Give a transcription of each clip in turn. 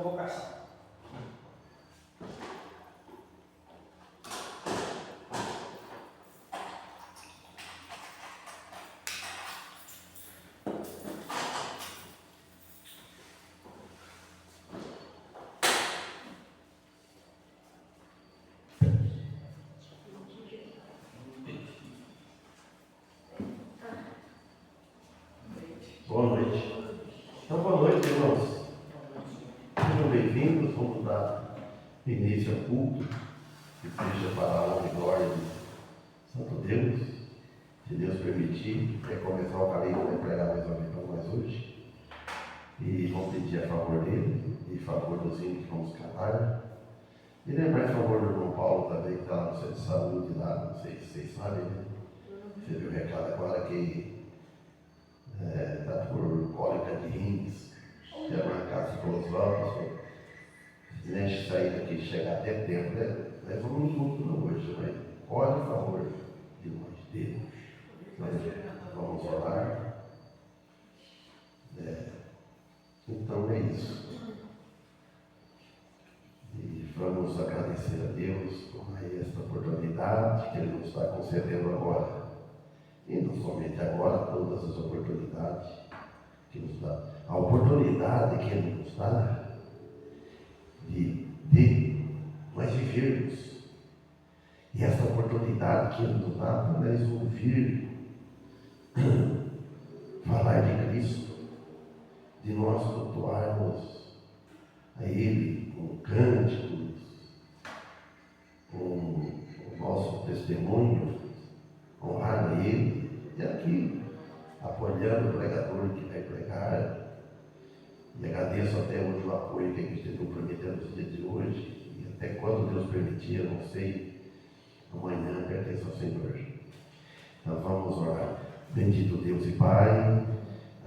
convocação. Boa noite. Então, boa noite, irmãos. Sejam bem-vindos. Vamos dar início ao culto, que seja para a honra e glória de Santo Deus. Se Deus permitir, vai começar o Calixto, vai pregar mais uma vez para nós hoje. E vamos pedir a favor dele, e a favor dos hinos que vamos cantar. E lembrar em favor do irmão Paulo também, que está lá no centro de saúde, lá, não sei se vocês sabem, né? Você viu o recado agora que está por cólica de rins, quer marcar os olhos, se deixa sair daqui, chegar até tempo, né? Nós vamos juntos hoje, mas ore a favor de nós, Deus. Vamos orar. Então é isso. E vamos agradecer a Deus por esta oportunidade que Ele nos está concedendo agora. E não somente agora, todas as oportunidades que nos dá. A oportunidade que Ele nos dá de nós vivermos. E essa oportunidade que Ele nos dá para nós ouvir falar de Cristo, de nós cultuarmos a Ele com cânticos, com o nosso testemunho, honrar a Ele, e aqui, apoiando o pregador que vai pregar. E agradeço até hoje o apoio que a gente teve prometendo nos dias de hoje, e até quando Deus permitir, eu não sei, amanhã pertence ao Senhor. Então vamos orar. Bendito Deus e Pai,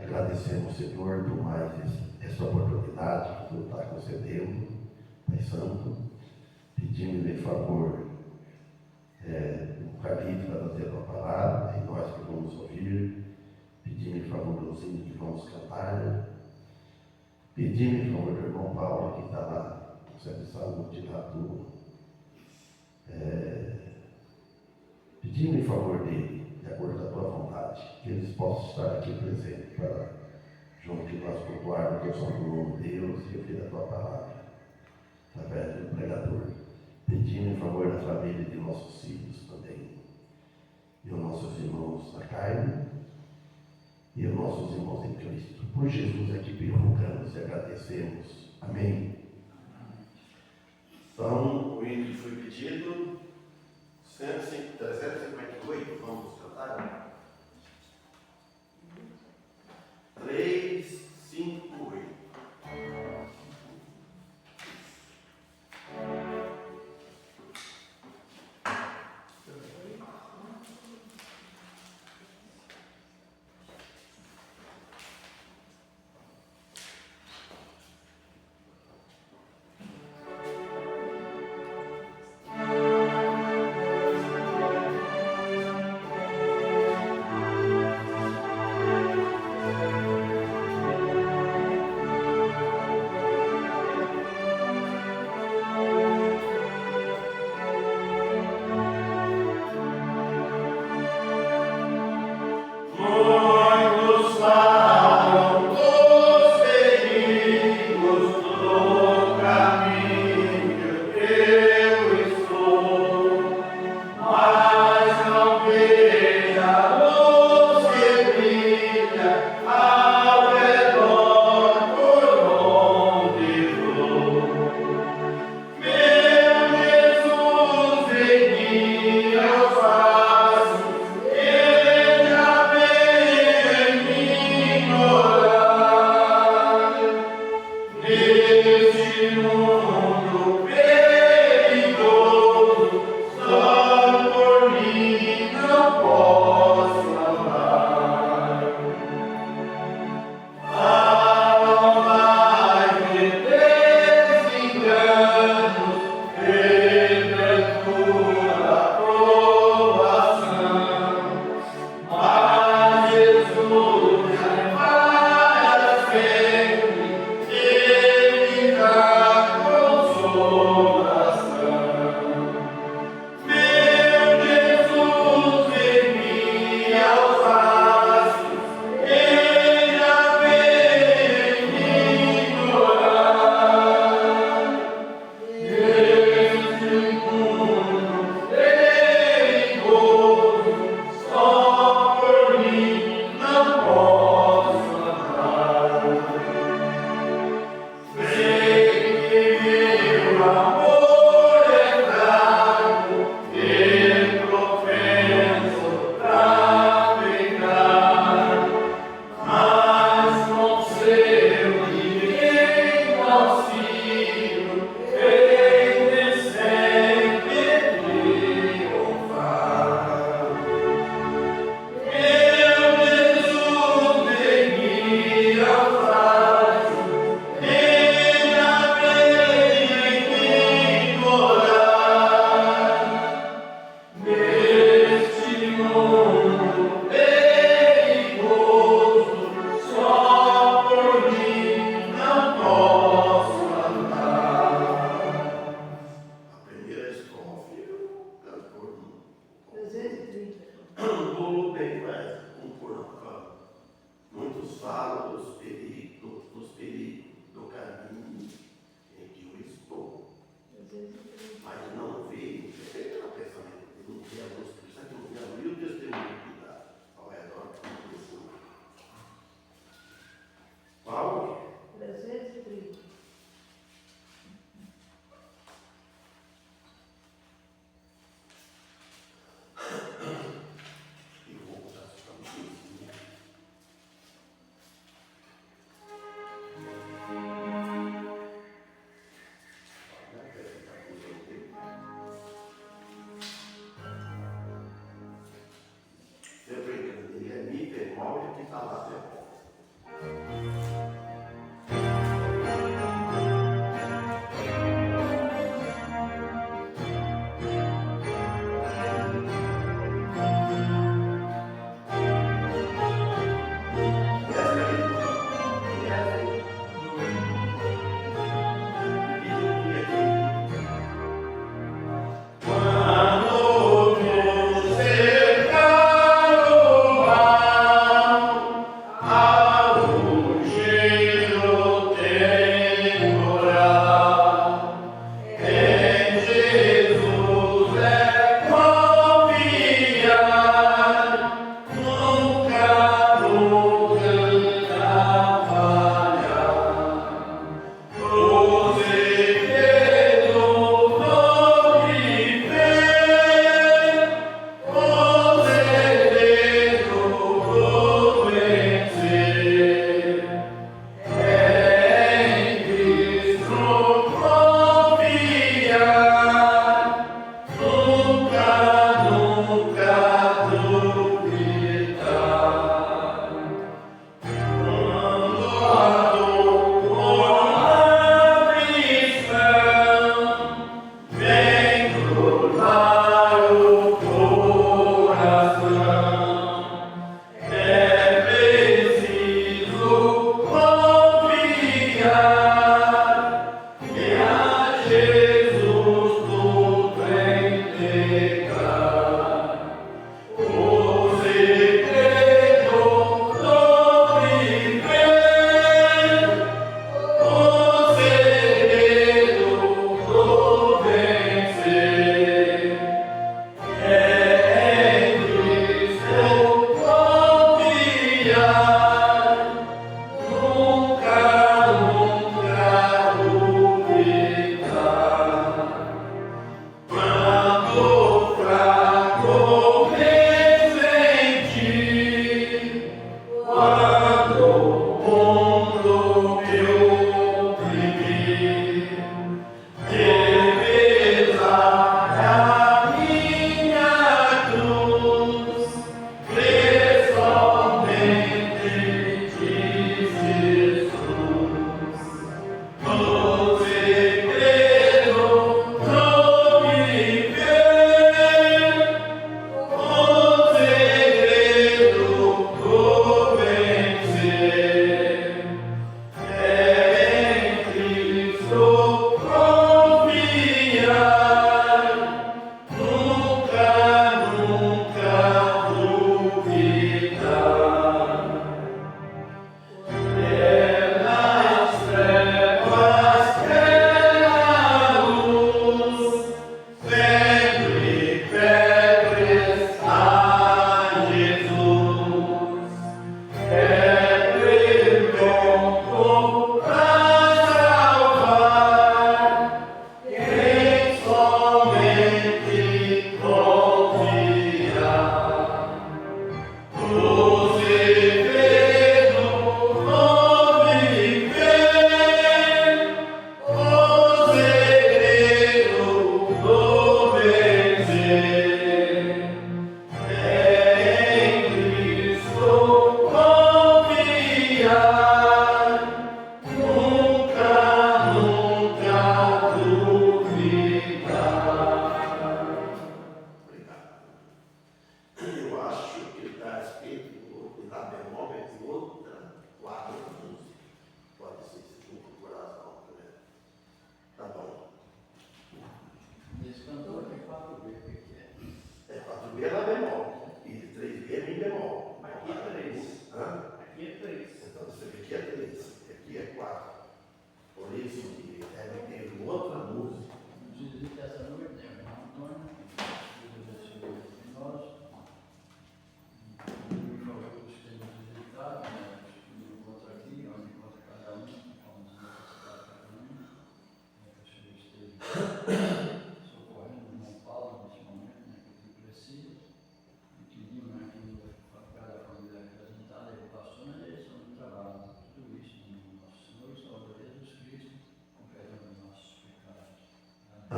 agradecemos, Senhor, por mais essa oportunidade que Tu está concedendo, Pai Santo, pedindo em favor o Calixto para trazer a Tua palavra, e nós que vamos ouvir, pedindo em favor dos hinos que vamos cantar, pedindo em favor do irmão Paulo, que está lá no centro de saúde, lá do, pedindo em favor dele, de acordo com a Tua vontade, que eles possam estar aqui presentes para, junto de nós, cultuar o Teu santo nome, Deus, e ouvir a Tua palavra, através do pregador, pedindo em favor da família de nossos filhos também, e os nossos irmãos na carne, e os nossos irmãos em Cristo. Por Jesus aqui rogamos e agradecemos. Amém. Então, o hino que foi pedido, 358, vamos cantar? 3, 5, 8.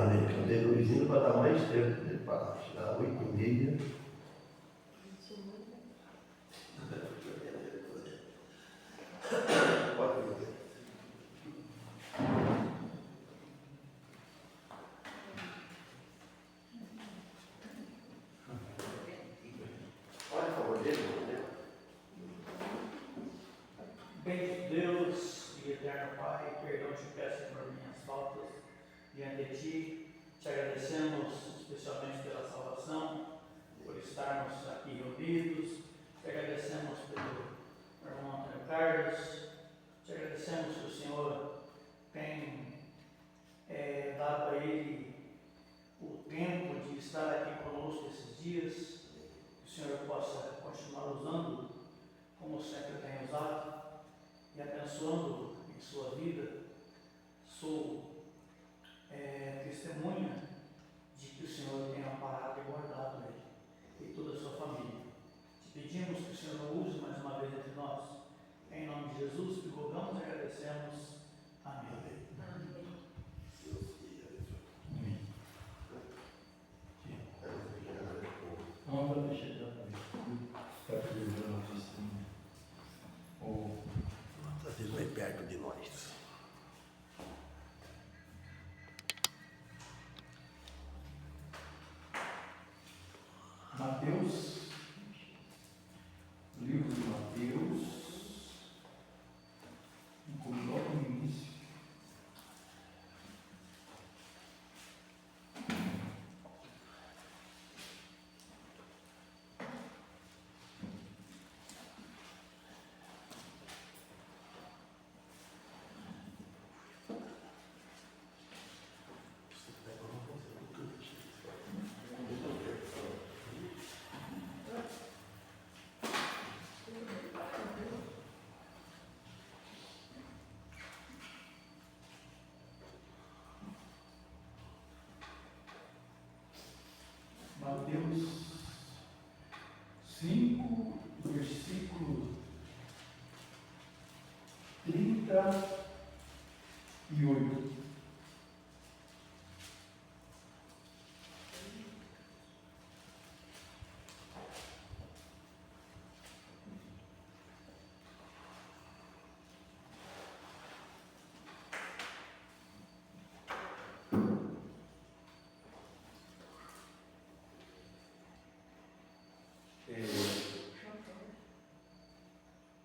Amém. Eu dei Luizinho para dar mais tempo dele para chegar às 8h30. Pode ver. Olha, por favor, dele. Bendito Deus e eterno Pai, perdão te peço por minhas faltas diante de Ti. Te agradecemos especialmente pela salvação, por estarmos aqui reunidos. Te agradecemos pelo irmão Antônio Carlos. Te agradecemos que o Senhor tem dado a ele o tempo de estar aqui conosco esses dias. Que o Senhor possa continuar usando como sempre tem usado e abençoando em sua vida. Sou testemunha de que o Senhor tem amparado e guardado ele e toda a sua família. Te pedimos que o Senhor o use mais uma vez entre nós. Em nome de Jesus, te rogamos e agradecemos. Amém. Vamos deixar para preservar a nossa testemunha. Às vezes vai perto de nós. Mateus, livro de Mateus, logo no início. Mateus 5, versículo 38.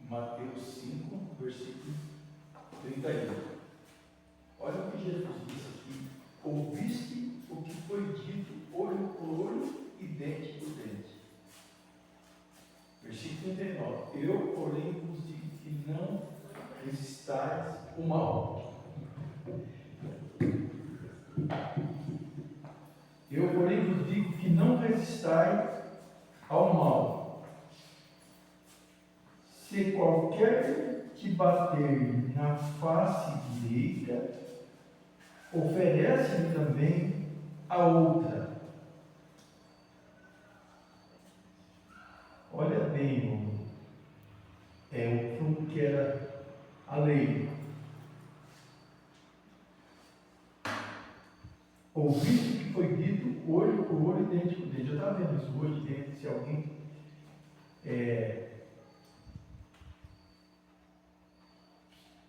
Mateus 5, versículo 31. Olha o que Jesus disse aqui: ouviste o que foi dito, olho por olho e dente por dente. Versículo 39. Eu, porém, vos digo que não resistais o mal. Eu, porém, vos digo que não resistais ao mal. Se qualquer que bater na face direita, oferece-lhe também a outra. Olha bem, o que era a lei. Ouviste o que foi dito, olho por olho e dente por dente. Eu estava vendo isso hoje, dentro, se alguém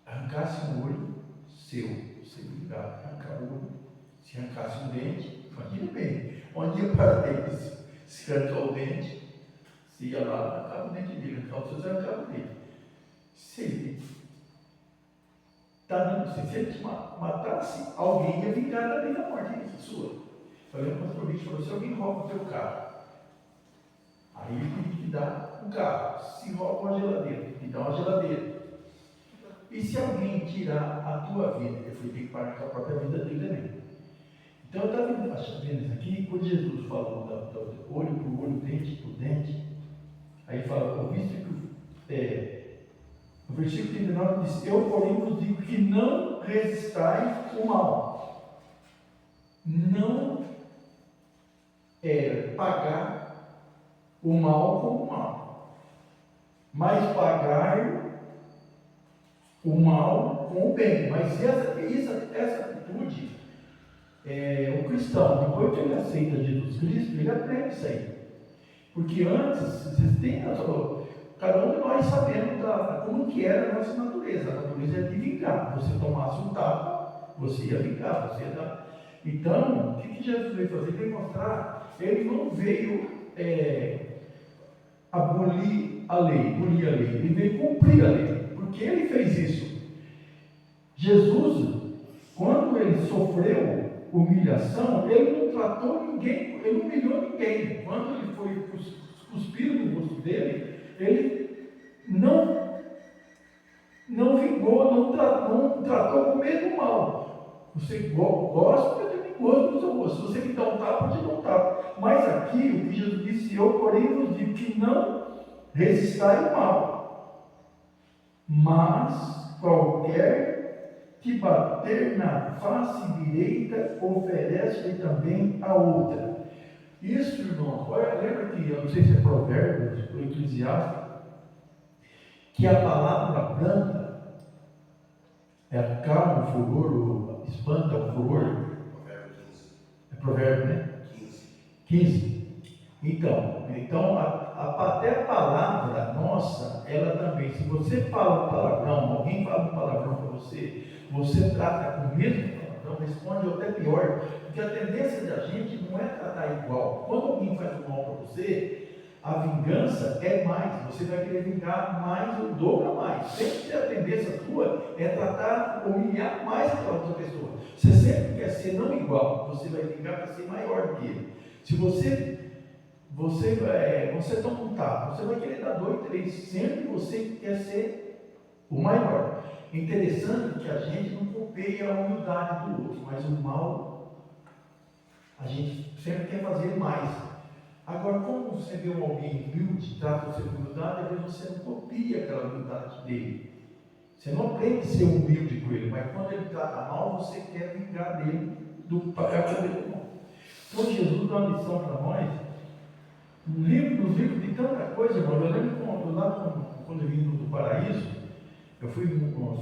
arrancasse um olho seu, você ligava, arrancar o olho, se arrancasse um dente, imagina bem, onde ia parar isso? Se arrancar o dente, se ia lá, arrancava o dente dele, arrancava o seu, arrancava o dele. Se ele se matasse, alguém ia vingar da lei da morte sua. Eu lembro quando o Vítor falou: se alguém rouba o teu carro, aí ele tem que te dar um carro. Se rouba uma geladeira, te dá uma geladeira. E se alguém tirar a tua vida, ele tem que pagar com a própria vida dele também. Então eu estava vendo isso aqui, quando Jesus falou do olho por olho, dente por dente, aí ele fala: ouviste que no versículo 39 diz: eu, porém, vos digo que não resistais o mal. Não pagar o mal com o mal, mas pagar o mal com o bem. Mas essa atitude o cristão, depois que ele aceita Jesus Cristo, ele aprende isso aí. Porque antes, vocês têm cada um de nós sabemos como que era a nossa natureza. A natureza é de vingar. Você tomasse um tapa, você ia vingar. Você ia... Então, o que Jesus veio fazer? Ele veio mostrar, ele não veio abolir a lei, ele veio cumprir a lei. Porque ele fez isso. Jesus, quando ele sofreu humilhação, ele não tratou ninguém, ele não humilhou ninguém. Quando ele foi cuspido no rosto dele, ele não vingou, não tratou com o mesmo mal. Você gosta, eu tenho gosto do seu rosto. Se você me dá um tapa, eu te dou um tapa. Mas aqui, o que Jesus disse, eu porém vos digo que não resistai o mal, mas qualquer que bater na face direita, oferece-lhe também a outra. Isso, irmãos, olha, lembra que, eu não sei se é Provérbios ou Eclesiastes, que a palavra branda acalma o furor, espanta o furor. Provérbio 15. É provérbio, né? 15. Então até a palavra nossa, ela também, se você fala um palavrão, alguém fala um palavrão para você, você trata com o mesmo palavrão, responde ou até pior, porque a tendência da gente não é tratar igual. Quando alguém faz um mal para você, a vingança é mais, você vai querer vingar mais, o dobro a mais. Sempre a tendência sua é tratar, humilhar mais aquela outra pessoa. Você sempre quer ser não igual, você vai vingar para ser maior do que ele. Se você toma um tapa, você vai querer dar 2, 3, sempre você quer ser o maior. Interessante que a gente não copeia a humildade do outro, mas o mal, a gente sempre quer fazer mais. Agora, quando você vê alguém humilde, trata você com humildade, às vezes você não copia aquela humildade dele. Você não aprende a ser humilde com ele, mas quando ele trata mal, você quer vingar dele do papel dele. Então, Jesus dá uma lição para nós. Nos livros de tanta coisa, irmão. Eu lembro quando eu vim do Paraíso, eu fui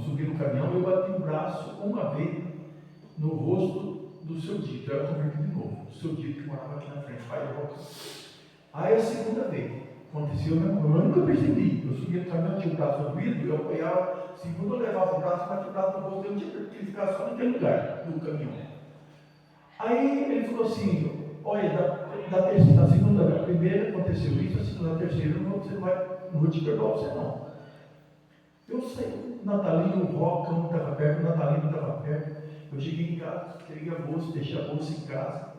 subir no caminhão e eu bati o braço uma vez no rosto do seu Dito. Eu converti de novo. O seu Dito que morava aqui na frente, pai da volta. Aí a segunda vez, aconteceu mesmo, eu nunca percebi. Eu subia no caminhão, tinha o braço doído, eu apoiava, segundo eu levava o braço, bati o braço no rosto, eu tinha que ficar só naquele lugar, no caminhão. Aí ele falou assim, olha, da segunda, da primeira aconteceu isso, a segunda, a terceira, não vou te perdoar você não. Eu saí, o Natalino, o Rocão estava perto, o Natalino estava perto. Eu cheguei em casa, peguei a bolsa, deixei a bolsa em casa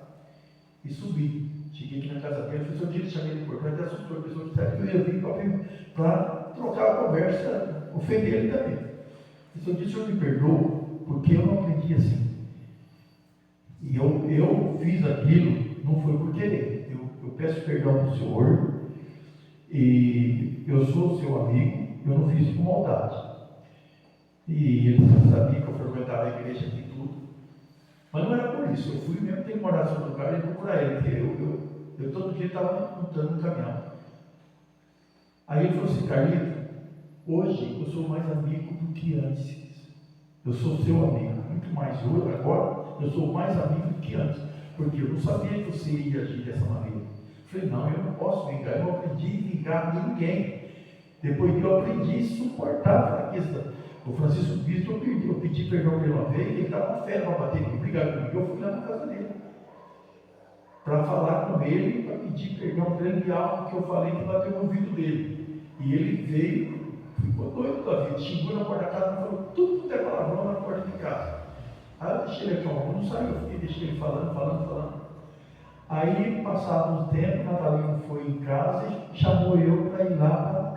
e subi. Cheguei aqui na casa dele, falei, seu dia chamei ele por perto, até assustou a pessoa que sabe que eu ia vir para trocar a conversa, ofender ele também. Eu seu dia, o senhor me perdoa, porque eu não aprendi assim. E eu fiz aquilo, não foi por querer. Eu peço perdão para o senhor, e eu sou seu amigo, eu não fiz com maldade. E ele sabia que eu frequentava a igreja aqui e tudo. Mas não era por isso, eu fui mesmo ter que morar em outro lugar e procurar ele, porque eu todo dia estava montando um caminhão. Aí ele falou assim, Carlito, hoje eu sou mais amigo do que antes. Eu sou seu amigo, muito mais hoje, agora eu sou mais amigo do que antes, porque eu não sabia que você ia agir dessa maneira. Eu falei, não, eu não posso vingar, eu não aprendi a vingar de ninguém. Depois que eu aprendi a suportar a fraqueza. O Francisco Bispo, eu pedi perdão para ele uma vez, ele estava com fé para bater comigo, brigar comigo, eu fui lá na casa dele, para falar com ele, para pedir perdão para ele de algo que eu falei que bateu no ouvido dele. E ele veio, ficou doido da vida, chegou na porta da casa e falou tudo que é palavrão na porta de casa. Aí eu deixei ele aqui, não saiu, eu fiquei, deixei ele falando. Aí, passado um tempo, o Natalino foi em casa e chamou eu para ir lá para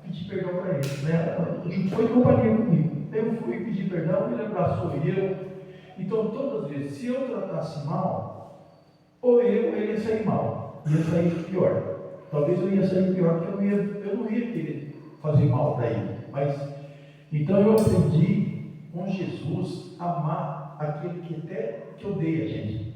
pedir perdão para ele, né? Foi companhia comigo. Eu fui pedir perdão, ele abraçou eu. Então, todas as vezes, se eu tratasse mal, ou ele ia sair mal, ia sair pior. Talvez eu ia sair pior, porque eu não ia querer fazer mal para ele. Mas, então eu aprendi com Jesus a amar aquele que odeia a gente.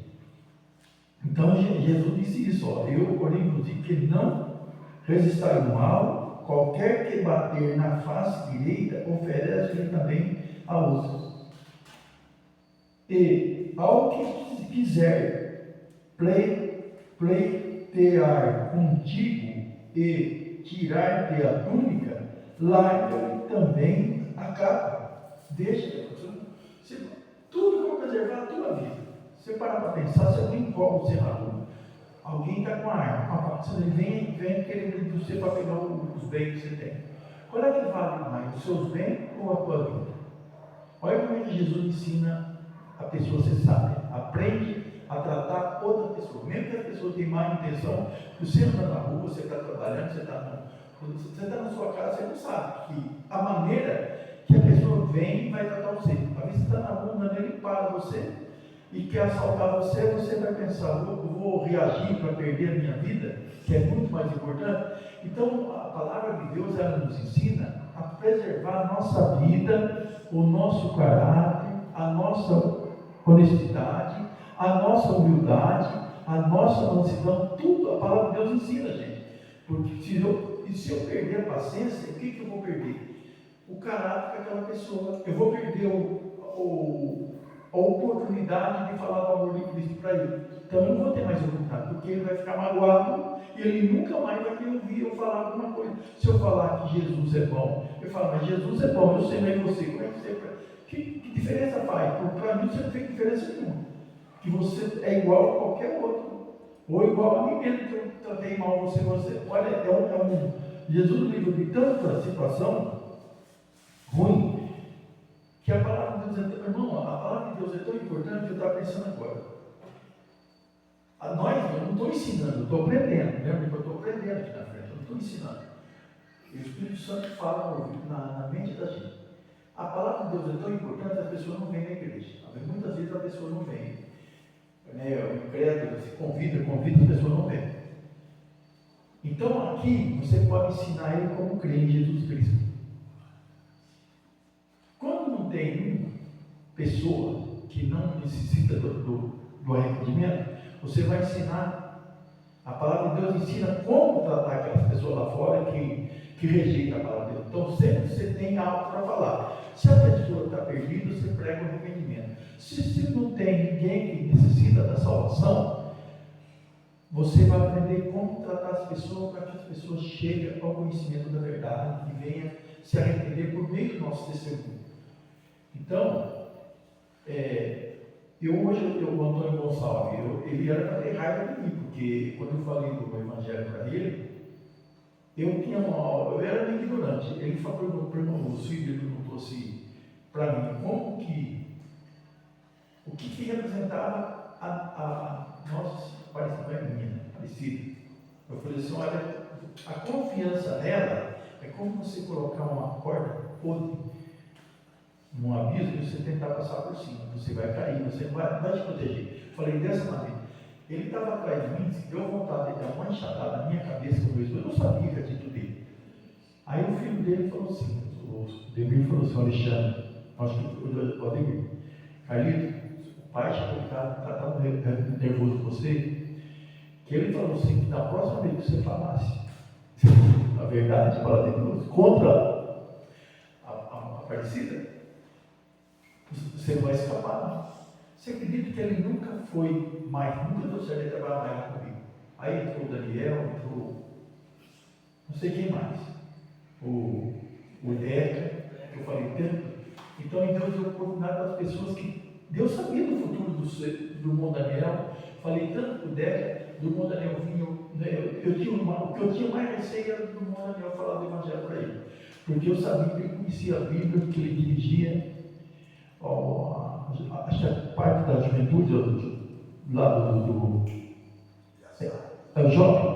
Então Jesus disse isso, eu porém vos digo que não resistai o mal, qualquer que bater na face direita, oferece-lhe também a outra. E ao que quiser pleitear contigo e tirar-te a túnica, larga-lhe também a capa. Deixa, tudo para preservar a tua vida. Você parar para pensar, se alguém envolve você na rua, alguém está com a arma, com a faca, ele vem querendo de você para pegar os bens que você tem. Qual é que vale mais, os seus bens ou a tua vida? Olha como é que Jesus ensina a pessoa a ser sábia. Aprende a tratar outra pessoa. Mesmo que a pessoa tenha má intenção, você anda na rua, você está trabalhando, você está na sua casa, você não sabe que a maneira que a pessoa vem vai tratar você. Às vezes você está na rua, andando, ele para você e quer assaltar você, você vai pensar, vou reagir para perder a minha vida, que é muito mais importante. Então, a palavra de Deus, ela nos ensina a preservar a nossa vida, o nosso caráter, a nossa honestidade, a nossa humildade, a nossa mansidão, tudo a palavra de Deus ensina a gente. Porque se eu perder a paciência, o que eu vou perder? O caráter daquela pessoa. Eu vou perder a oportunidade de falar do amor de Cristo para ele. Então eu não vou ter mais oportunidade, porque ele vai ficar magoado e ele nunca mais vai querer ouvir eu falar alguma coisa. Se eu falar que Jesus é bom, eu falo, mas Jesus é bom, eu sei, mas você, como é que você... Que diferença faz? Para mim você não tem diferença nenhuma. Que você é igual a qualquer outro, ou igual a mim mesmo, que eu tratei mal você. Olha, Jesus livra de tanta situação ruim, que a palavra de Deus irmão, a palavra de Deus é tão importante que eu estava pensando agora. Eu não estou ensinando, eu estou aprendendo. Lembra que eu estou aprendendo aqui na frente, eu não estou ensinando. E o Espírito Santo fala na mente da gente. A palavra de Deus é tão importante que a pessoa não vem na igreja. Muitas vezes a pessoa não vem. O incrédulo se convida, a pessoa não vem. Então aqui você pode ensinar ele como crer em Jesus Cristo. Quando não tem pessoa que não necessita do arrependimento, você vai ensinar. A palavra de Deus ensina como tratar aquelas pessoas lá fora que rejeitam a palavra de Deus. Então sempre você tem algo para falar. Se a pessoa está perdida, você prega o arrependimento. Se não tem ninguém que necessita da salvação, você vai aprender como tratar as pessoas para que as pessoas cheguem ao conhecimento da verdade e venham se arrepender por meio do nosso testemunho. Então, o Antônio Gonçalves, ele era para ter raiva de mim, porque quando eu falei do Evangelho para ele, eu era meio ignorante. Ele falou para o filho, ele perguntou assim para mim, o que representava a nossa parecida. Eu falei assim, olha, a confiança nela é como você colocar uma corda podre num abismo e você tentar passar por cima. Você vai cair, você não vai te proteger. Eu falei dessa maneira. Ele estava atrás de mim, deu vontade de dar uma enxadada na minha cabeça, eu não sabia que atitude dele. Aí o filho dele falou assim, o Demir falou assim, Alexandre, acho que o Ademir, Carlito, o pai está tão nervoso com você, que ele falou assim, que na próxima vez que você falasse a verdade, a palavra de Deus, contra a Aparecida, você não vai escapar. Você acredita que ele nunca deu certo de trabalhar mais comigo? Aí entrou o Daniel, entrou não sei quem mais, o Deca, que eu falei tanto. Então Deus deu oportunidade para as pessoas que Deus sabia do futuro do irmão Daniel. Falei tanto para o Deca, do irmão Daniel vinho, o que eu tinha mais receio era do irmão Daniel falar do Evangelho para ele, porque eu sabia que ele conhecia a Bíblia, que ele dirigia acho que a parte da juventude lá do jovem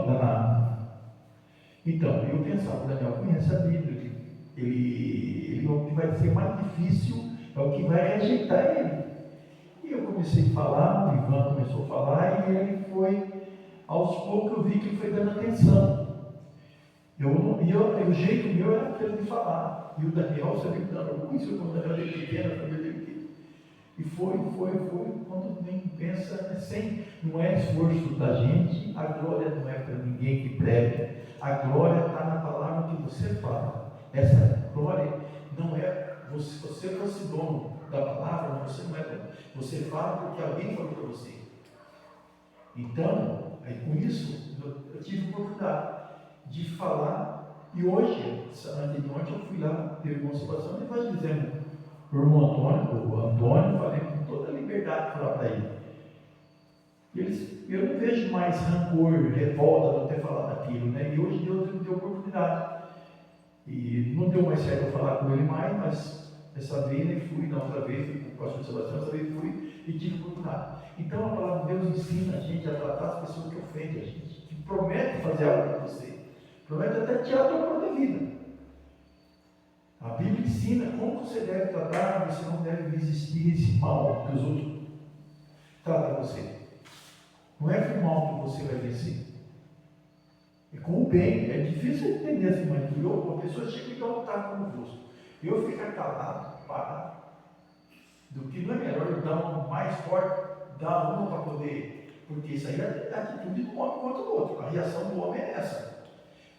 então eu pensava, o Daniel conhece a Bíblia, ele o que vai ser mais difícil é o que vai rejeitar ele. E eu comecei a falar, o Ivan começou a falar, e ele foi, aos poucos eu vi que ele foi dando atenção. O jeito meu era aquele de falar. E o Daniel, você me dando orgulho, quando o Daniel era pequeno, a família dele. E foi, quando nem pensa, não é esforço da gente, a glória não é para ninguém que prega, a glória está na palavra que você fala. Essa glória não é, você fosse dono da palavra, mas você não é dono. Você fala porque alguém falou para você. Então, aí com isso, eu tive oportunidade de falar. E hoje, anteontem, eu fui lá, teve uma situação, e vai dizendo para o irmão Antônio, falei com toda a liberdade de falar para ele. Eu não vejo mais rancor, revolta de não ter falado aquilo, né? E hoje Deus me deu oportunidade. E não deu mais certo eu falar com ele mais, mas essa vez nem fui, na outra vez fui com o pastor Sebastião, essa vez fui e tive oportunidade. Então a palavra de Deus ensina a gente a tratar as pessoas que ofendem a gente, que promete fazer algo para você, promete até tirar a tua própria vida. A Bíblia ensina como você deve tratar, você não deve resistir esse mal que os outros tratam você. Não é com o mal que você vai vencer. É com o bem. É difícil entender assim, mas uma pessoa chega e dá um tapa no rosto. Eu ficar calado, parado, do que não é melhor eu dar uma mais forte, dar uma para poder. Porque isso aí é a atitude do homem contra o outro. A reação do homem é essa.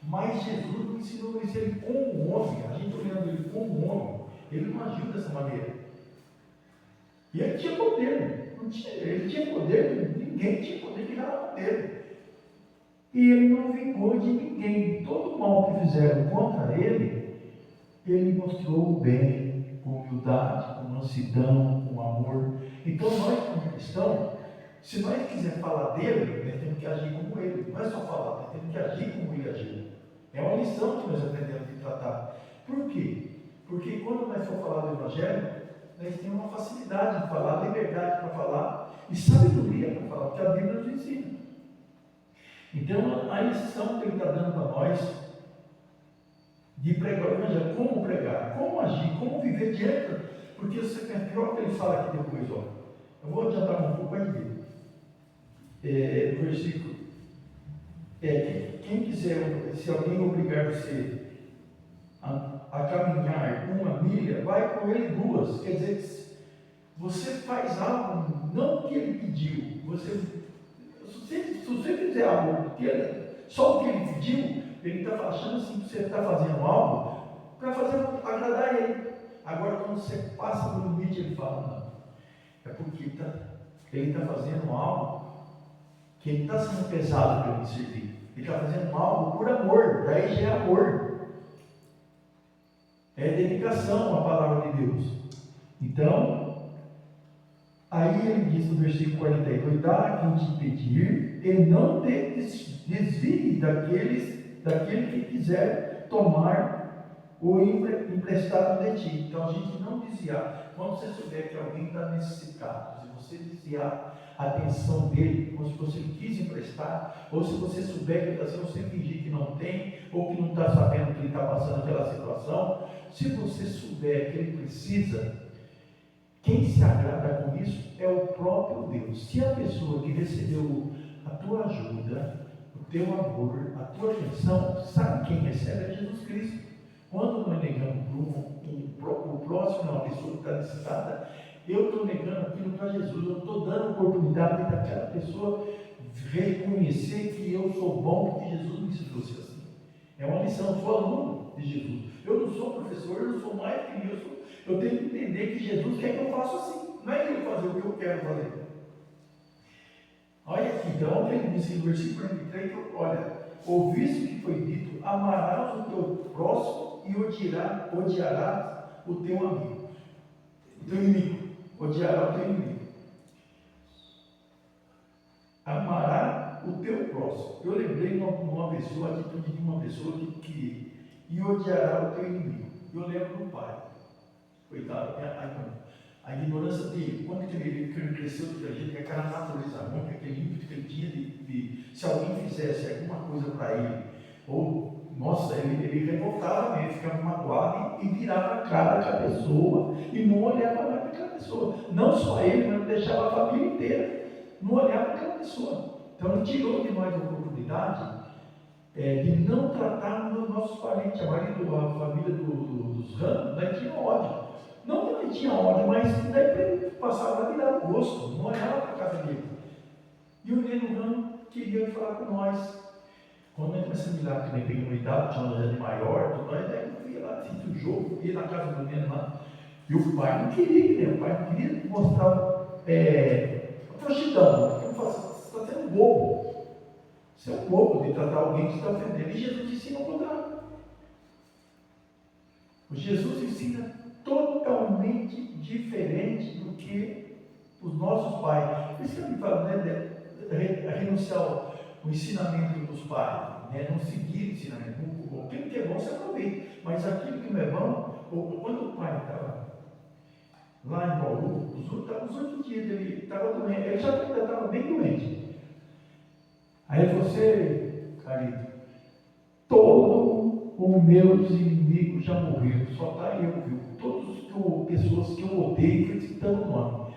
Mas Jesus não ensinou isso ele como homem. A gente olhando ele como homem, ele não agiu dessa maneira. E ele tinha poder. Ele tinha poder, ninguém tinha poder de ganhar poder. E ele não vingou de ninguém. Todo o mal que fizeram contra ele, ele mostrou o bem, com humildade, com mansidão, com amor. Então nós, como cristãos, se nós quisermos falar dele, nós temos que agir como ele. Não é só falar, nós temos que agir como ele agiu. É uma lição que nós aprendemos de tratar. Por quê? Porque quando nós for falar do Evangelho, nós temos uma facilidade de falar, liberdade para falar e sabedoria para falar, porque a Bíblia nos ensina. Então, a lição que ele está dando para nós de pregar o Evangelho, como pregar, como agir, como viver diante, porque você pensa, olha o que ele fala aqui depois, ó. Eu vou adiantar um pouco aí dele. O versículo quem quiser, se alguém obrigar você a caminhar 1 milha, vai com ele 2. Quer dizer, você faz algo, não que ele pediu. Se você fizer algo, só o que ele pediu, ele está achando assim que você está fazendo algo para agradar ele. Agora, quando você passa do limite, ele fala, não. É porque ele está fazendo algo que ele está sendo pesado para me servir. Ele está fazendo algo por amor, daí já é amor. É dedicação à palavra de Deus. Então, aí ele diz no versículo 42, dá a quem te pedir e não te desvie daquele que quiser tomar o emprestado de ti. Então a gente não desviar. Quando você souber que alguém está necessitado, se você desviar a atenção dele, como se você quis emprestar, ou se você souber que ele está sendo, você fingir que não tem, ou que não está sabendo que ele está passando aquela situação, se você souber que ele precisa, quem se agrada com isso é o próprio Deus. Se a pessoa que recebeu a tua ajuda, o teu amor, a tua atenção, sabe quem recebe? É Jesus Cristo. Quando nós negamos o próximo, uma pessoa que está necessitada, eu estou negando aquilo para Jesus, eu estou dando oportunidade daquela pessoa reconhecer que eu sou bom, porque Jesus me trouxe assim. É uma lição, eu sou aluno de Jesus. Eu não sou professor, eu não sou mais que isso. Eu tenho que entender que Jesus quer que eu faça assim. Não é que ele fazer o que eu quero fazer. Olha aqui, então, olha ele disse no versículo 43, olha, ouviste o que foi dito, amarás o teu próximo e odiarás o teu amigo. O teu inimigo. Odiará o teu inimigo. Amará o teu próximo. Eu lembrei de uma pessoa, a atitude de uma pessoa que odiará o teu inimigo. Eu lembro do pai. Coitado, a ignorância dele, quando ele cresceu de jeito, aquela natureza ruim, aquele ímpeto que ele tinha de se alguém fizesse alguma coisa para ele, ou, nossa, ele revoltava mesmo, ficava magoado e virava a cara com a pessoa e não olhava mais para aquela pessoa. Não só ele, mas deixava a família inteira, não olhava para aquela pessoa. Então ele tirou de nós a oportunidade de não tratar os nossos parentes. A família dos Ramos, nós tinha ódio. Não que nós tinha ódio, mas daí ele passava a virar o gosto, não olhava para a casa dele. E o Neno Ramos queria falar com nós. Quando nós começamos a mirar, que nem tem uma idade, tinha uma de maior, nós daí ia lá, assistir o jogo, ia na casa do Neno lá. E o pai não queria, né? O pai não queria mostrar a prostituição. Ele falou assim, você está sendo bobo. Você é um bobo de tratar alguém que está ofendendo. E Jesus ensina o contrário. O Jesus ensina totalmente diferente do que os nossos pais. Por isso que eu me falo, né? Renunciar o ensinamento dos pais, né? Não seguir o ensinamento. Aquilo que é bom você aproveita, mas aquilo que não é bom, quando o pai estava lá em Bauru, os outros dias ele estava doente, ele já estava bem doente. Aí você, Carito, todos os meus inimigos já morreram, só está eu, viu? Todas as pessoas que eu odeio, foi citando o nome.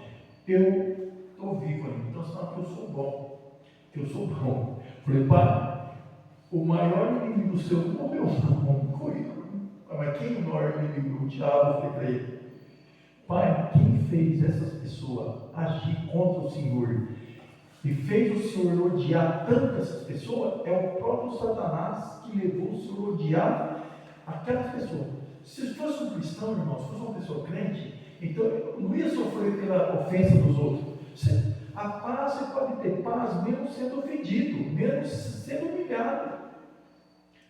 Eu estou vivo ainda, então senão que eu sou bom. Que eu sou bom. Falei, pai, o maior inimigo seu não morreu, não correu. Mas quem é o maior inimigo? O diabo. Eu falei para ele, pai, quem fez essas pessoas agir contra o Senhor e fez o Senhor odiar tantas essas pessoas, é o próprio Satanás que levou o Senhor a odiar aquelas pessoas. Se fosse um cristão, irmão, se fosse uma pessoa crente, então não ia sofrer pela ofensa dos outros. A paz, você pode ter paz mesmo sendo ofendido, mesmo sendo humilhado.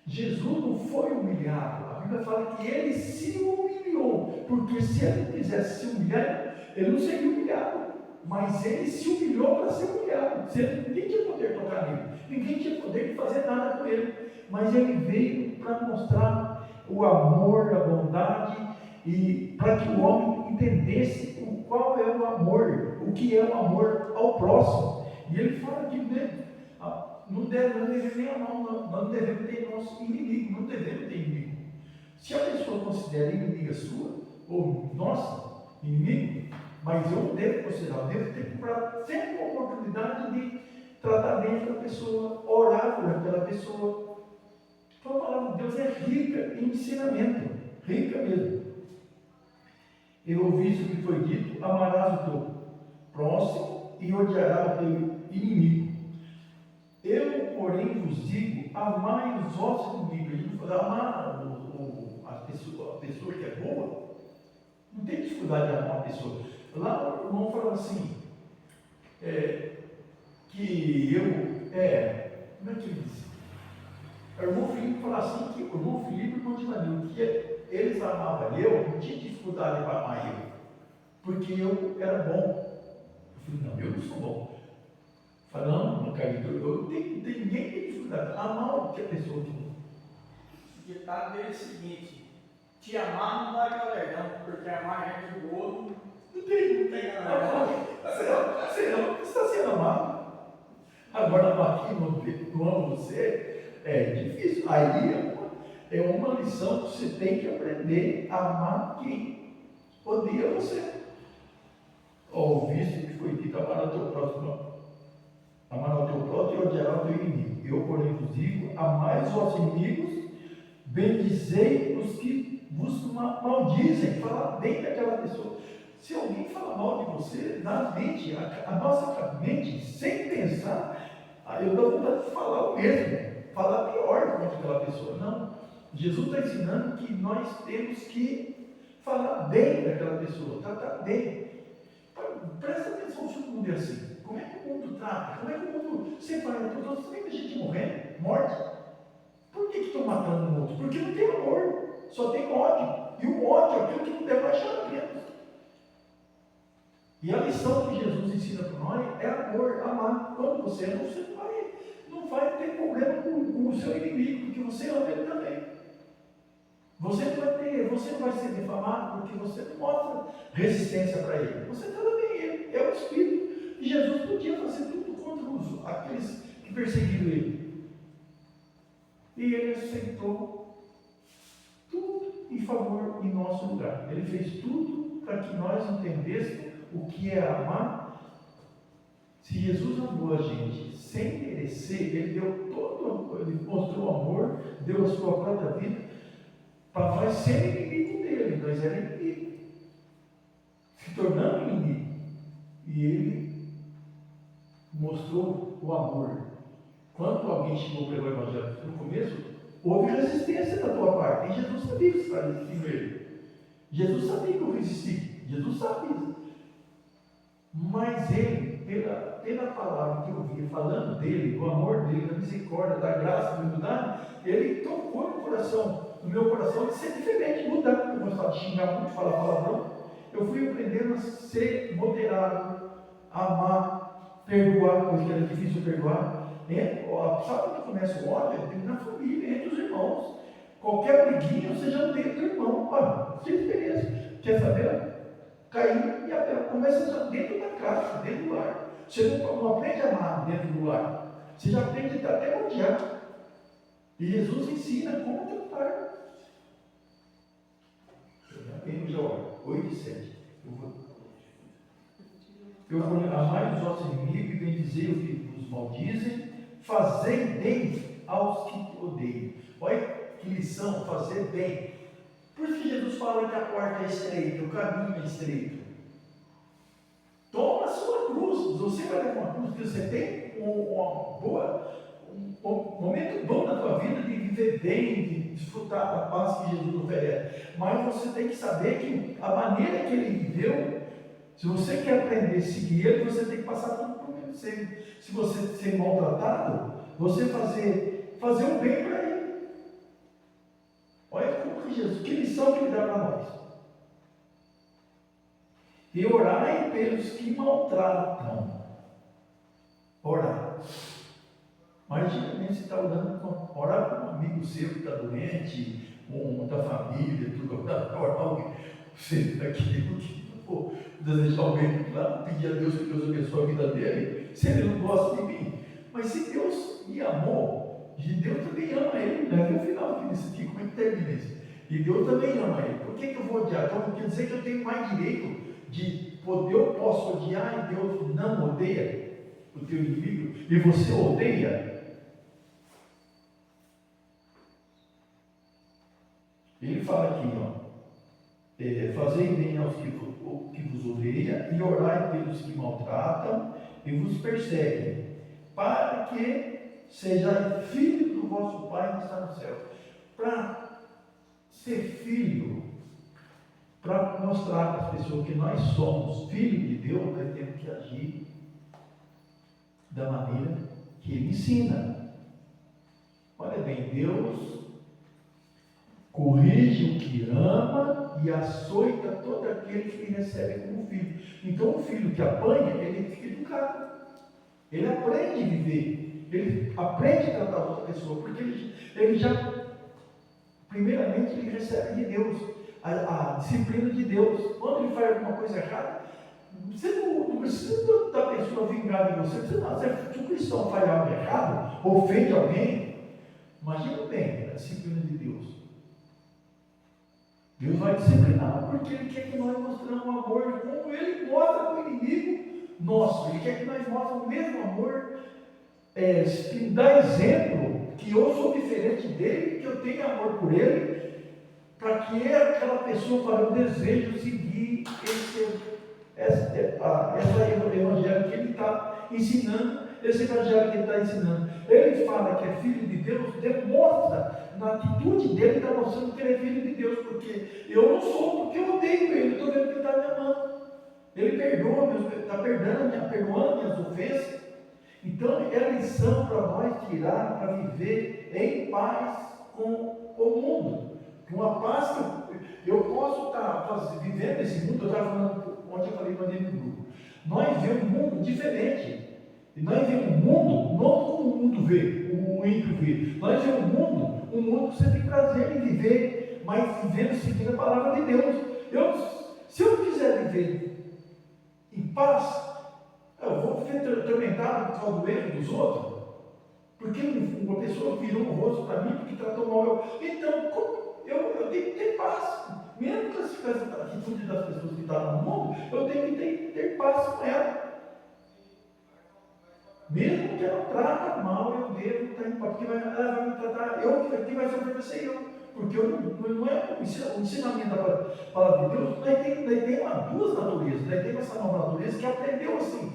Jesus não foi humilhado. A Bíblia fala que ele se humilhou, porque se ele quisesse se humilhar, ele não seria humilhado. Mas ele se humilhou para ser humilhado. Ninguém tinha poder de tocar nele, ninguém tinha poder de fazer nada com ele. Mas ele veio para mostrar o amor, a bondade, e para que o homem entendesse qual é o amor, o que é o amor ao próximo. E ele fala que não devemos nem amar, nós não devemos ter nosso inimigo, não devemos ter inimigo. Se a pessoa considera inimiga sua, ou nossa, inimigo, mas eu devo considerar, eu devo ter sempre a oportunidade de tratar bem aquela pessoa, orar por aquela pessoa. Então a palavra de Deus é rica em ensinamento, rica mesmo. Eu ouvi isso que foi dito, amarás o teu próximo e odiarás o teu inimigo. Eu, porém, vos digo, amai os vossos inimigos. A gente não pode amar a pessoa que é boa. Não tem dificuldade de amar uma pessoa. Lá o irmão fala assim, que eu, como é que ele diz? O irmão Filipe fala assim, que o irmão Filipe e o irmão de Danilo, que eles amavam eu, não tinha dificuldade para amar eu, porque eu era bom. Eu falei, não, eu não sou bom. Falando, não, Carlito, eu não tenho ninguém tem dificuldade. Amar o que a pessoa tem. O ditado é o seguinte: te amar não dá galardão, porque amar gente do outro Não tem galardão. Você está sendo amado. Agora, amar quem não ama você é difícil. Aí é uma lição que você tem que aprender a amar quem odeia você. Ouvi isso que foi dito, amar o teu próximo. Amar ao teu próximo e odiará o teu inimigo. Eu, porém, vos digo, amai os vossos inimigos, bendizei os que vos maldizem. Fala bem daquela pessoa. Se alguém fala mal de você, na mente, a nossa mente, sem pensar, eu dou vontade de falar o mesmo, falar pior contra aquela pessoa. Não. Jesus está ensinando que nós temos que falar bem daquela pessoa, tratar bem. Presta atenção se o mundo é assim. Como é que o mundo trata? Como é que o mundo separa para os outros? Tem muita gente morrendo, morte. Por que estão matando o outro? Porque não tem amor, só tem ódio. E o ódio é aquilo que não deve baixar menos. E a lição que Jesus ensina para nós é amor, amar. Quando você ama, você não vai ter problema com o seu inimigo, porque você ama ele também. Você não vai ser difamado porque você não mostra resistência para ele. Você trata bem ele, é o Espírito. E Jesus podia fazer tudo contra aqueles que perseguiram ele. E ele aceitou tudo em favor, em nosso lugar. Ele fez tudo para que nós entendêssemos o que é amar. Se Jesus amou a gente sem merecer, ele mostrou amor, deu a sua própria vida, para nós ser inimigo dele. Nós éramos inimigo, se tornando inimigo. E ele mostrou o amor. Quando alguém chegou para o Evangelho no começo, houve resistência da tua parte. E Jesus sabia que estava resistindo ele. Jesus sabia que eu resisti, Jesus sabia. Mas ele, pela palavra que eu vi falando dele, do amor dele, da misericórdia, da graça, da humildade, ele tocou no meu coração de ser diferente, mudar. Eu gostava de xingar muito, falar palavrão. Eu fui aprendendo a ser moderado, amar, perdoar, coisa que era difícil perdoar. Sabe onde começa o ódio? Na família, entre os irmãos. Qualquer briguinha, você já odeia teu irmão. Olha, sem diferença. Quer saber? Caim e Abel começa dentro da casa, dentro do lar. Você não aprende a amar dentro do lar. Você já aprende até a odiar. E Jesus ensina como tratar. Eu já olho, 8 e 7. Eu vou amar os vossos inimigos e bendizei os que vos maldizem, fazei bem aos que odeiam. Olha que lição, fazer bem. Por isso que Jesus fala que a porta é estreita, o caminho é estreito. Toma a sua cruz. Você vai levar uma cruz, porque você tem um momento bom na tua vida de viver bem, de desfrutar da paz que Jesus oferece. Mas você tem que saber que a maneira que ele viveu, se você quer aprender a seguir ele, você tem que passar por ele. Se você ser maltratado, você fazer o bem para ele. Olha como que Jesus, que lição que ele dá para nós. E orai pelos que maltratam. Orar. Imagina você está orando, orar para um amigo seu que está doente, um da família, tudo, orar alguém. Você está aqui, pô, desejar alguém lá, pedir a Deus que Deus abençoe a vida dele, se ele não gosta de mim. Mas se Deus me amou, Deus também ama ele, né? Até o final aqui nesse aqui, como é que termina isso? E Deus também ama ele. Por que eu vou odiar? Então quer dizer que eu tenho mais direito de poder, eu posso odiar e Deus não odeia o teu inimigo, e você odeia. Ele fala aqui, fazei bem aos que vos odeiam e orai pelos que maltratam e vos perseguem, para que sejais filhos do vosso Pai que está no céu. Para ser filho, para mostrar para as pessoas que nós somos filhos de Deus, nós temos que agir da maneira que Ele ensina. Olha bem, Deus corrige o que ama e açoita todo aquele que recebe como filho. Então o filho que apanha, ele fica educado. Ele aprende a viver. Ele aprende a tratar outra pessoa, porque ele já, primeiramente, ele recebe de Deus a disciplina de Deus. Quando ele faz alguma coisa errada, você não precisa da pessoa vingar de você. Se o cristão faz algo errado, ofende alguém, imagina bem a disciplina de Deus. Deus vai disciplinar, porque Ele quer que nós mostremos o amor como Ele mostra com o inimigo nosso. Ele quer que nós mostremos o mesmo amor, que dá exemplo que eu sou diferente dele, que eu tenho amor por ele, para que aquela pessoa fale, eu desejo seguir esse evangelho que ele está ensinando, esse evangelho que ele está ensinando. Ele fala que é filho de Deus, demonstra, na atitude dele, está mostrando que ele é filho de Deus, porque eu não sou, porque eu odeio ele, estou vendo que ele está me amando. Ele perdoa, está perdoando minhas ofensas. Então é lição para nós tirar, para viver em paz com o mundo. Uma paz que eu posso estar vivendo nesse mundo. Eu estava falando, ontem eu falei para dentro do grupo. Nós vemos um mundo diferente. E nós vemos um mundo, não como o mundo vê, o ímpio vê. Nós vemos um mundo que você tem prazer em viver, mas vivendo seguindo a palavra de Deus. Se eu quiser viver em paz, eu vou ser atormentado por causa do erro dos outros, porque uma pessoa virou o rosto para mim porque tratou mal. Então, eu tenho que ter paz, mesmo com a atitude das pessoas que estão no mundo, eu tenho que ter paz com ela. Mesmo que ela trata mal, eu devo estar em paz, porque ela vai me tratar, quem vai sofrer vai ser eu, porque não é o ensinamento da palavra de Deus. Nós temos duas naturezas, nós temos essa nova natureza que aprendeu assim.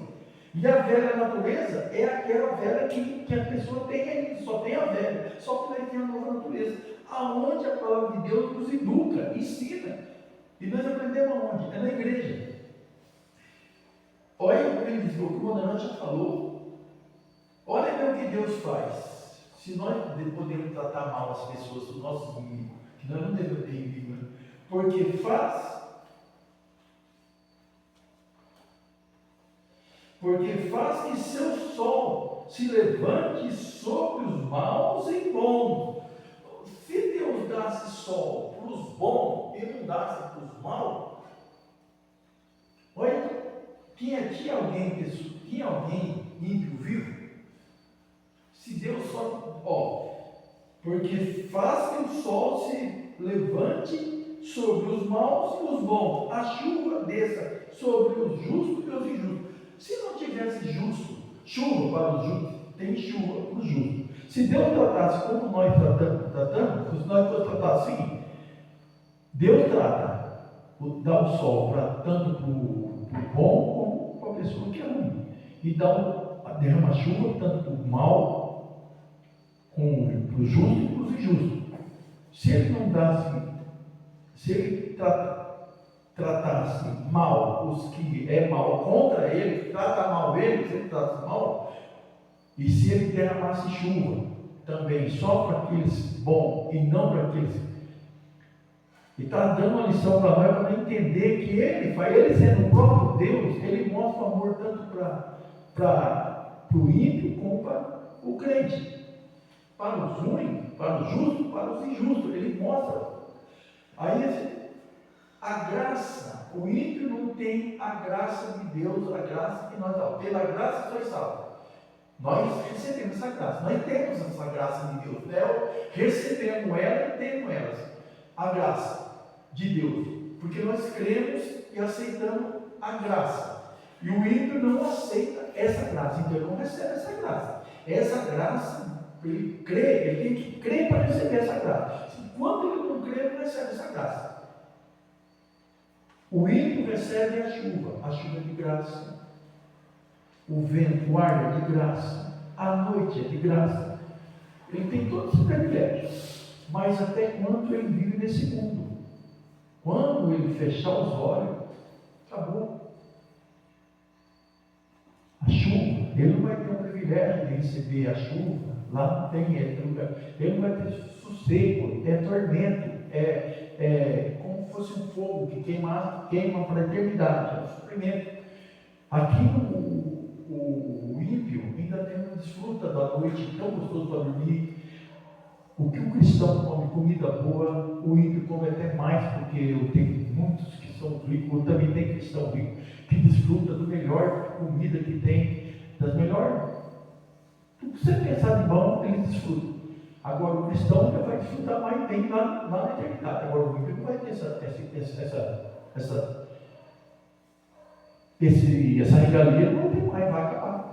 E a velha natureza é aquela velha que a pessoa tem aí, só tem a velha, só que nós temos a nova natureza, aonde a palavra de Deus nos educa, ensina. E nós aprendemos aonde? É na igreja. Olha o que ele diz, o que o comandante já falou. Olha bem o que Deus faz. Se nós podemos tratar mal as pessoas, os nossos inimigos, que nós não devemos ter inimigo, né? Porque faz que seu sol se levante sobre os maus e bons. Se Deus dasse sol para os bons e não dasse para os maus, olha, tinha alguém ímpio vivo? Se Deus só, porque faz que o sol se levante sobre os maus e os bons, a chuva desça sobre os justos e os injustos. Se não tivesse chuva para os justos, tem chuva para os justos. Se Deus tratasse como nós tratamos, se nós tratássemos assim, Deus trata, dá o sol tanto para o bom como para a pessoa que é ruim. E derrama chuva tanto para o mal, para o justo e para os injustos. Se ele não dasse, se ele tratasse mal os que é mal contra ele, trata mal ele, se ele tratasse mal, e se ele derramasse chuva também só para aqueles bons e não para aqueles. E está dando uma lição para nós para entender que ele sendo o próprio Deus, ele mostra o amor tanto para o ímpio como para o crente, para os ruins, para os justos, para os injustos. Ele mostra. Aí a graça, o ímpio não tem a graça de Deus, a graça que nós damos. Pela graça foi salvo. Nós recebemos essa graça, nós temos essa graça de Deus, recebemos ela e temos ela, a graça de Deus, porque nós cremos e aceitamos a graça, e o ímpio não aceita essa graça, então ele não recebe essa graça. Essa graça, ele crê, ele tem que crer para receber essa graça. Quando ele não crê, ele não recebe essa graça. O ímpio recebe a chuva de graça. O vento, o ar é de graça, a noite é de graça. Ele tem todos os privilégios, mas até quando ele vive nesse mundo? Quando ele fechar os olhos, acabou. A chuva, ele não vai ter o privilégio de receber a chuva, lá não tem, ele não vai ter sossego, é tormento, é como se fosse um fogo que queima para a eternidade, é um sofrimento. Aqui o ímpio ainda tem uma desfruta da noite tão gostoso para dormir. O que o cristão come comida boa, o ímpio come até mais, porque eu tenho muitos que são ricos, eu também tenho cristão rico, que desfruta do melhor comida que tem, das melhores. Tudo que você pensar de bom, ele desfruta. Agora o cristão já vai desfrutar mais bem lá na eternidade. Agora o ímpio não vai ter essa regalia, não tem mais, vai acabar.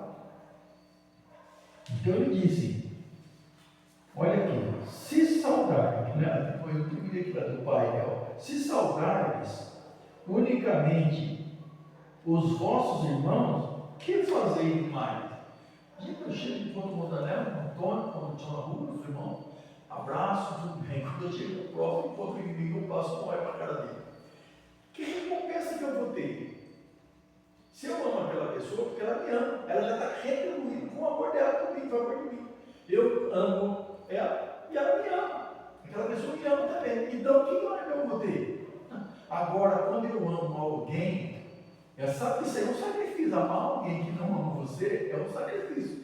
Então ele disse, olha aqui, se saudardes, né? Eu terminei aqui do painel, se saudardes unicamente os vossos irmãos, que fazeis mais? Gente, eu chego de Ponto Montanel, Antônio, quando tinha uma rua, os irmãos, abraço, tudo bem. Quando eu chego no próximo, encontro o inimigo, eu passo com o para a cara dele. Que recompensa que eu vou ter? Se eu amo aquela pessoa, porque ela me ama, ela já está retribuindo com o amor dela comigo, com o amor de mim. Eu amo ela e ela me ama. Aquela pessoa me ama também. Então, que honra que eu vou ter? Agora, quando eu amo alguém, sabe que isso é um sacrifício. Amar alguém que não ama você é um sacrifício.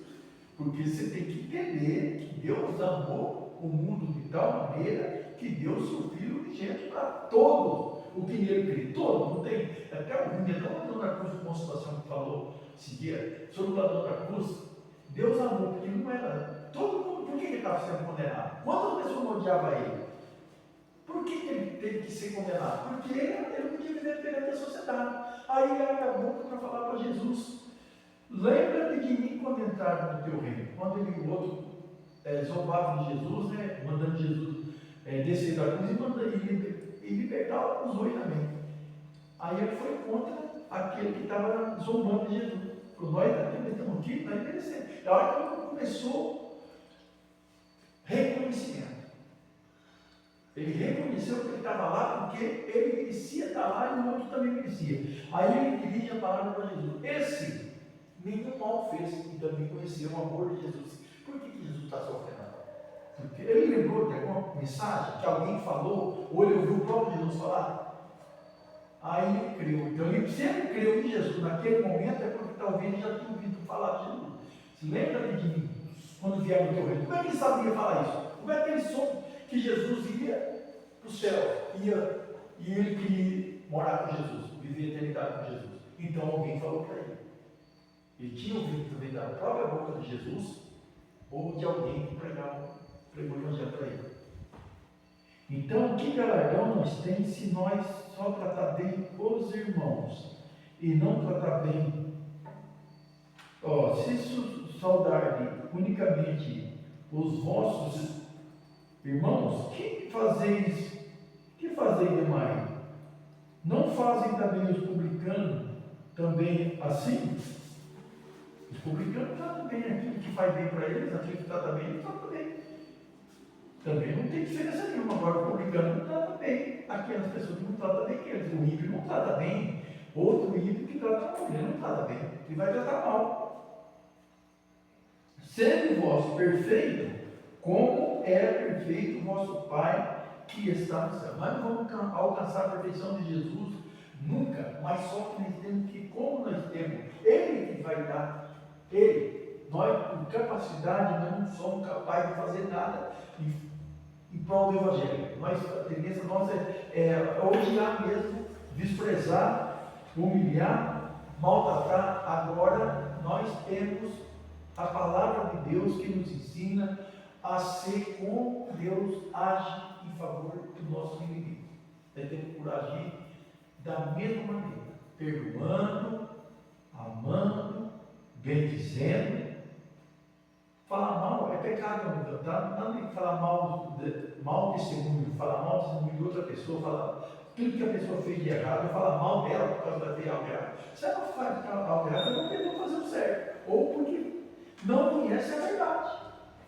Porque você tem que entender que Deus amou o mundo de tal maneira que deu seu Filho unigênito para todos. O que nele crê, todo, não tem. Até o ruim, até o ladrão da cruz de Consolação que falou esse dia sobre o ladrão da cruz. Deus amou, porque não era. Todo mundo, por que ele estava sendo condenado? Quantas pessoas odiavam ele? Por que ele teve que ser condenado? Porque ele não podia viver perante a sociedade. Aí ele abre a boca para falar para Jesus: lembra-te de mim quando entrar no teu reino. Quando o outro zombava de Jesus, né, mandando Jesus descer da cruz e libertar os dois também. Aí ele foi contra aquele que estava zombando de Jesus. Falou: nós estamos aqui, nós merecemos. A hora que começou reconhecimento. Ele reconheceu que ele estava lá porque ele merecia estar lá e o outro também merecia. Aí ele dirige a palavra para Jesus. Esse nenhum mal fez e também conheceu o amor de Jesus. Por que Jesus está sofrendo agora? Porque ele lembrou de alguma mensagem que alguém falou, ou ele ouviu o próprio Jesus falar. Aí ele creu. Então ele sempre creu em Jesus. Naquele momento é porque talvez ele já tinha ouvido falar de Jesus. Se lembra de mim, quando vier no teu reino. Como é que ele sabia falar isso? Como é que ele soube que Jesus ia para o céu? E ele queria morar com Jesus, viver a eternidade com Jesus. Então alguém falou para ele. Ele tinha ouvido também da própria boca de Jesus, ou de alguém que pregou o evangelho para ele. Então, que galardão nós temos se nós só tratar bem os irmãos e não tratar bem? Se saudar unicamente os vossos irmãos, que fazeis demais? Não fazem também os publicanos também assim? Os publicanos tratam bem aquilo que faz bem para eles, aquilo que trata bem, eles tratam bem. Também não tem diferença nenhuma. Agora, o publicano não trata bem aquelas pessoas que não tratam bem eles. O ímpio não trata bem. Outro ímpio que trata mal, ele não trata bem. Ele vai tratar mal. Sendo vós perfeito, como é perfeito o vosso Pai que está no céu. Nós não vamos alcançar a perfeição de Jesus nunca, mas só que nós temos que, como nós temos, Ele que vai dar, nós com capacidade, nós não somos capazes de fazer nada em prol do Evangelho. A tendência nossa é odiar mesmo, desprezar, humilhar, maltratar. Agora nós temos a palavra de Deus que nos ensina a ser como Deus age em favor do nosso inimigo. Nós temos que agir da mesma maneira, perdoando, amando, bendizendo. Falar mal é pecado, tá? Não tem que falar mal testemunho, falar mal testemunho de outra pessoa, falar tudo que a pessoa fez de errado, falar mal dela por causa da ter algo errado. Se ela faz algo errado, é porque não fazer o certo, ou porque não conhece a verdade.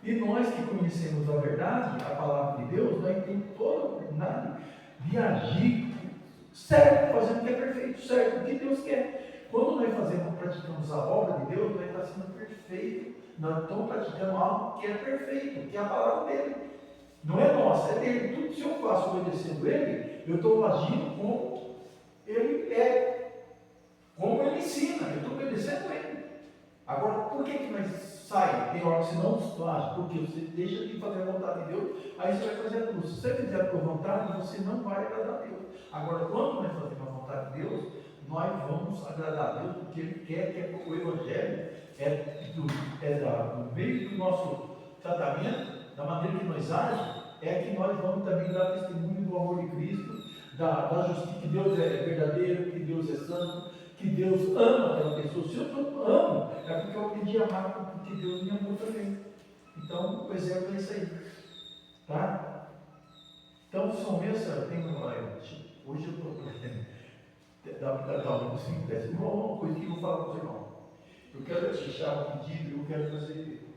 E nós que conhecemos a verdade, a palavra de Deus, nós temos toda a oportunidade de agir certo, fazendo o que é perfeito, certo, o que Deus quer. Quando nós praticamos a obra de Deus, nós estamos sendo perfeito. Nós estamos praticando algo que é perfeito, que é a palavra dele. Não é nossa, é dele. Tudo que eu faço obedecendo ele, eu estou agindo como ele é, como ele ensina, eu estou obedecendo ele. Agora, por que nós saímos? Tem hora que você não age, porque você deixa de fazer a vontade de Deus, aí você vai fazer a tua. Se você fizer a tua vontade, você não vai agradar a Deus. Agora, quando nós fazemos a vontade de Deus, nós vamos agradar a Deus, porque Ele quer que o Evangelho do meio do nosso tratamento, da maneira que nós agimos, é que nós vamos também dar testemunho do amor de Cristo, da justiça, que Deus é verdadeiro, que Deus é santo, que Deus ama aquela pessoa. Se eu amo, é porque eu aprendi a amar, porque Deus me amou também. Então, o exemplo é isso aí. Tá? Então, São Bessa, hoje eu estou uma coisa que eu vou falar para os irmãos. Eu quero deixar um pedido, eu quero fazer.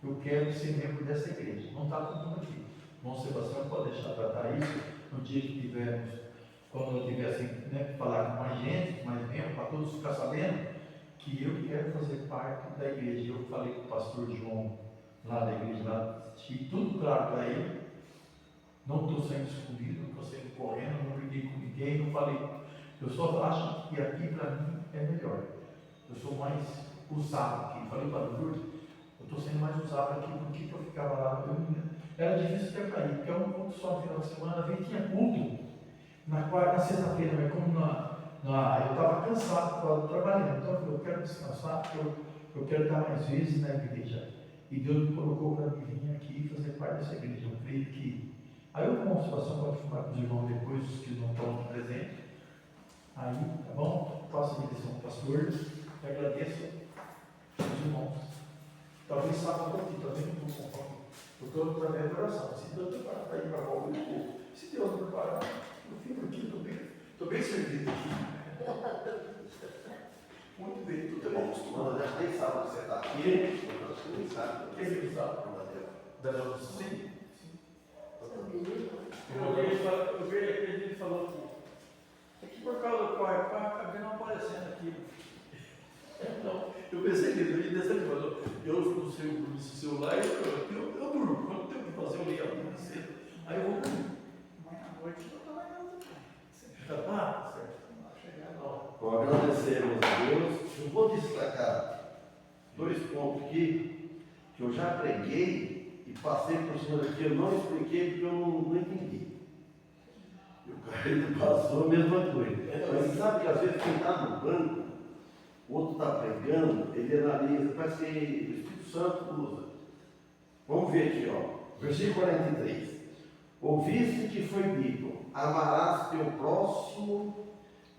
Eu quero ser membro dessa igreja. Não está tudo aqui. Irmão Sebastião pode deixar tratar isso no dia que tivermos, quando eu tivesse, falar com mais gente, mais membros, para todos ficar sabendo que eu quero fazer parte da igreja. Eu falei com o pastor João, lá da igreja, lá, deixei tudo claro para ele. Não estou sendo escondido, não estou saindo correndo, não briguei com ninguém, não falei. Eu só acho que aqui para mim é melhor. Eu sou mais usado aqui. Falei para o Lourdes, eu estou sendo mais usado aqui porque eu ficava lá. Era difícil ter caído, porque eu não culto só no final de semana, vez tinha culto na sexta-feira, mas como eu estava cansado por causa do trabalho, então eu falei, eu quero descansar, porque eu quero estar mais vezes na igreja. E Deus me colocou para mim vir aqui e fazer parte dessa igreja. Eu creio que. Aí eu com a situação pode falar com os irmãos depois, os que não estão presentes. Aí, tá bom? Faço a direção do pastor e agradeço aos irmãos. Talvez sábado aqui, também não estou conforme. Eu estou através da oração. Se Deus preparar para ir para a volta, eu vou. Se Deus não preparar, eu fico aqui, estou bem servido aqui. Muito bem, tudo é bom acostumado. Já tem sábado que você está aqui. Quem sabe? Quem sabe? Sim. São meninos. Eu pensei que ele ia desanimar. Eu no celular, eu durmo. Quando eu tenho que fazer, eu leio a Bíblia cedo. Aí eu vou dormir. Amanhã à noite eu estou trabalhando também. Ah, certo. Chegar lá. Bom, agradecemos a Deus. Eu vou destacar 2 pontos aqui que eu já preguei e passei para o senhor aqui. Eu não expliquei porque eu não entendi. E o cara passou a mesma coisa. Mas você sabe que às vezes quem está no banco, o outro está pregando, ele analisa, parece que o Espírito Santo usa. Vamos ver aqui, ó. Versículo 43. Ouviste que foi dito: amarás teu próximo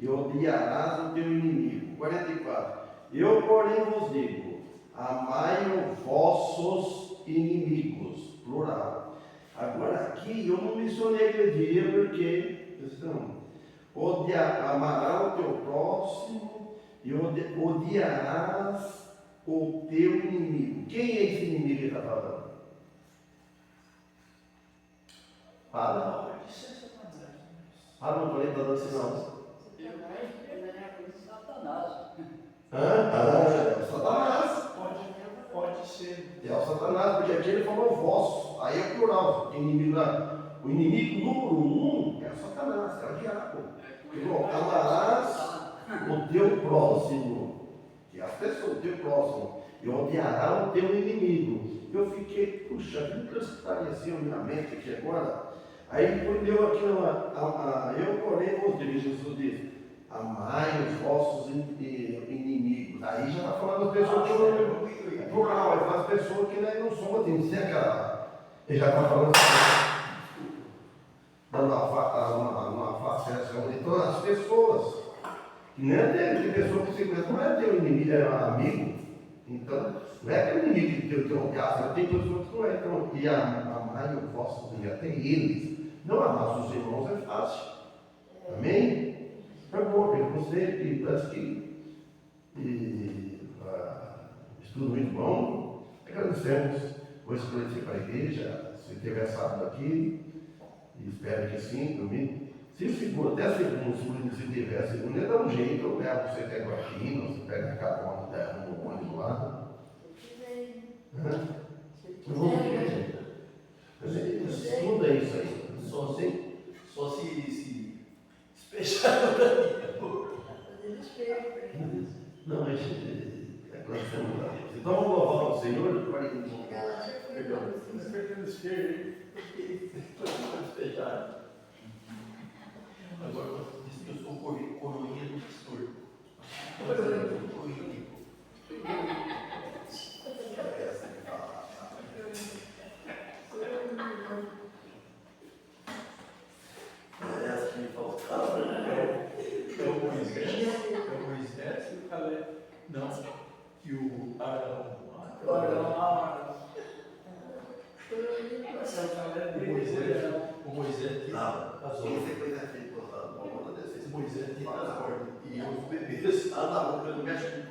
e odiarás o teu inimigo. 44. Eu, porém, vos digo: amai os vossos inimigos. Plural. Agora, aqui eu não mencionei aquele dia porque amarás o teu próximo e odiarás o teu inimigo. Quem é esse inimigo que ele está falando? Para. Para, não falei para dar sinal. Satanás. Pode ser. É o Satanás, porque aqui ele falou vosso, aí é plural. O inimigo número 1 é o Satanás, é o diabo. Amarás o teu próximo, que é as pessoas, o teu próximo, e odiará o teu inimigo. Eu fiquei, puxa, que parecia na minha mente aqui agora. Aí quando deu aqui eu porém vos digo, Jesus diz: amai os vossos inimigos. Aí já está falando das pessoas que não é plural, ele fala as pessoas que não são assim, sem aquela. Ele já está falando dando uma facetação de todas as pessoas. Que não é dele, tem pessoa que se conhece, não é teu inimigo, é amigo. Então, não é aquele inimigo que tem um caso, tem pessoas que não é. Então, e amai os vossos inimigos, até eles. Não amar os irmãos é fácil. Amém? Foi bom, porque você que parece que estudo muito bom. Agradecemos. Vou esclarecer para a igreja, se tiver sábado aqui, e espero que sim, domingo. Se até segundo, se tiver segunda, dá um jeito, eu levo você até Guaxina, você pega a carona, um ônibus lá. Estuda isso aí. Só se fechar na Não, é claro. Então vamos louvar o Senhor. perdendo esquerdo. Fechado. Agora você disse que eu sou coroinha do pastor. Essa que me faltava. É o Moisés e o Caleb. Não, e o Arão. O Moisés tem as ordens. O Moisés tem as ordens. E os bebês. Não, eu não mexo com